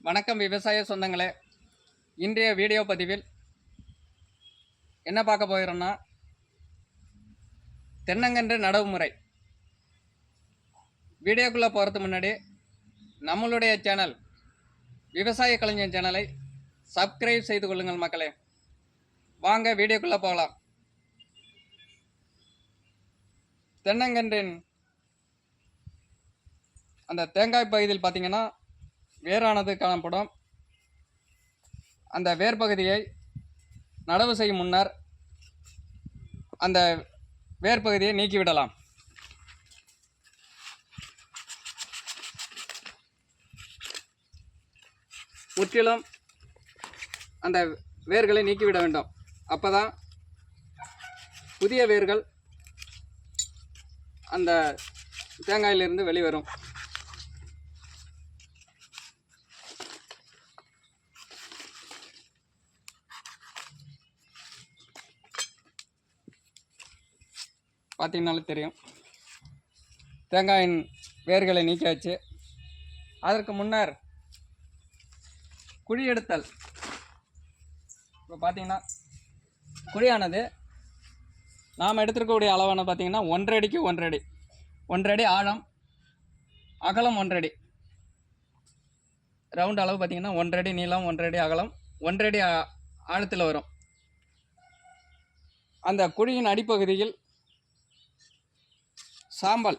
வணக்கம் விவசாய சொந்தங்களே. இன்றைய வீடியோ பதிவில் என்ன பார்க்க போகிறோம்னா, தென்னங்கன்று நடவு முறை. வீடியோக்குள்ளே போகிறதுக்கு முன்னாடி நம்மளுடைய சேனல் விவசாய கலைஞர் சேனலை சப்ஸ்கிரைப் செய்து கொள்ளுங்கள் மக்களே. வாங்க வீடியோக்குள்ளே போகலாம். தென்னங்கன்றின் அந்த தேங்காய் பகுதியில் பார்த்தீங்கன்னா வேரானது காணப்படும். அந்த வேர் பகுதியை நடவு செய்யும் முன்னர் அந்த வேர் பகுதியை நீக்கிவிடலாம். முற்றிலும் அந்த வேர்களை நீக்கிவிட வேண்டும். அப்போதான் புதிய வேர்கள் அந்த தேங்காயிலிருந்து வெளிவரும். பார்த்தீங்கன்னாலும் தெரியும், தேங்காயின் வேர்களை நீக்கியாச்சு. அதற்கு முன்னர் குழி எடுத்தல். இப்போ பார்த்தீங்கன்னா குழியானது நாம் எடுத்துருக்கக்கூடிய அளவான பார்த்தீங்கன்னா 1.5 அடிக்கு 1.5 அடி, 1.5 அடி ஆழம், அகலம் 1.5 அடி. ரவுண்ட் அளவு பார்த்தீங்கன்னா 1.5 அடி நீளம், 1.5 அடி அகலம், 1.5 அடி ஆழத்தில் வரும். அந்த குழியின் அடிப்பகுதியில் சாம்பல்,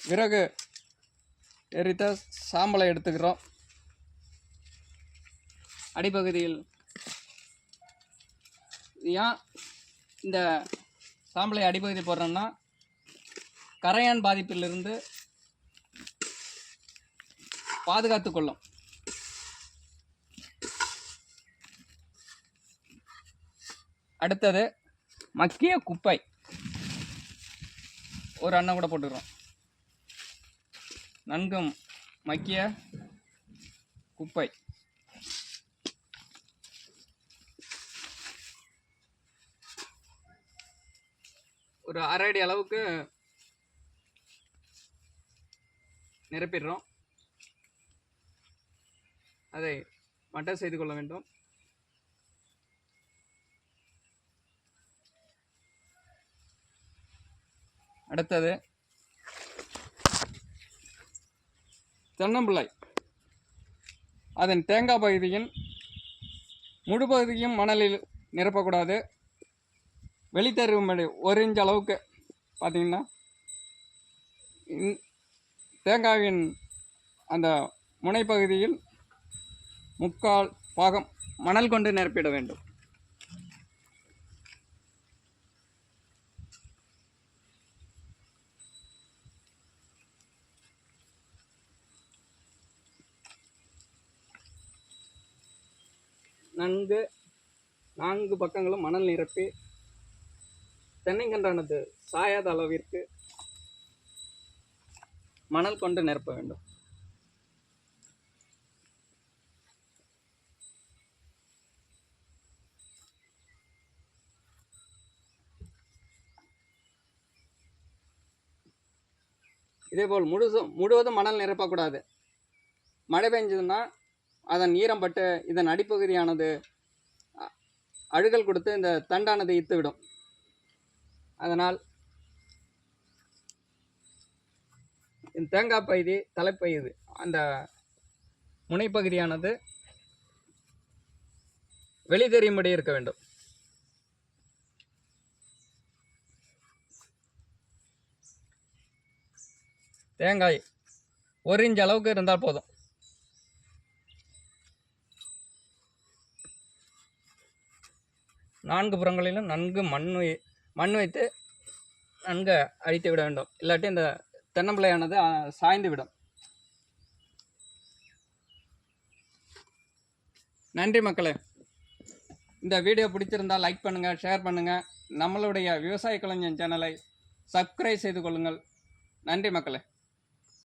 விறகு எரித்த சாம்பலை எடுத்துக்கிறோம். அடிப்பகுதியில் ஏன் இந்த சாம்பலை அடிப்பகுதி போடுறோம்னா, கரையான் பாதிப்பிலிருந்து பாதுகாத்து கொள்ளும். அடுத்தது மக்கிய குப்பை ஒரு அண்ணன் கூட போட்டுக்கிறோம். நன்கு மக்கிய குப்பை ஒரு 1/2 அடி அளவுக்கு நிரப்பிடுறோம். அதை மட்டை செய்து கொள்ள வேண்டும். அடுத்தது தென்னம்பிள்ளை. அதன் தேங்காய் பகுதியின் முழு பகுதியும் மணலில் நிரப்பக்கூடாது. வெளித்தரும்படி 1 இன்ச் அளவுக்கு பார்த்திங்கன்னா தேங்காயின் அந்த முனைப்பகுதியில் 3/4 பாகம் மணல் கொண்டு நிரப்பிட வேண்டும். நன்கு 4 பக்கங்களும் மணல் நிரப்பி தென்னைங்கன்றானது சாயாத அளவிற்கு மணல் கொண்டு நிரப்ப வேண்டும். இதேபோல் முழுவதும் மணல் நிரப்பக்கூடாது. மழை பெஞ்சதுன்னா அதன் ஈரம் பட்டு இதன் அடிப்பகுதியானது அழுகல் கொடுத்து இந்த தண்டானது இத்துவிடும். அதனால் இந்த தேங்காய் பகுதி தலைப்பகுதி அந்த முனைப்பகுதியானது வெளி தெரியும்படி இருக்க வேண்டும். தேங்காய் 1 இன்ச் அளவுக்கு இருந்தால் போதும். நான்கு புறங்களிலும் நன்கு மண் வைத்து நன்கு அழித்து விட வேண்டும். இல்லாட்டி இந்த தென்னம்பிள்ளையானது சாய்ந்து விடும். நன்றி மக்களே. இந்த வீடியோ பிடிச்சிருந்தால் லைக் பண்ணுங்கள், ஷேர் பண்ணுங்கள். நம்மளுடைய விவசாய கலைஞர் சேனலை சப்ஸ்கிரைப் செய்து கொள்ளுங்கள். நன்றி மக்களே.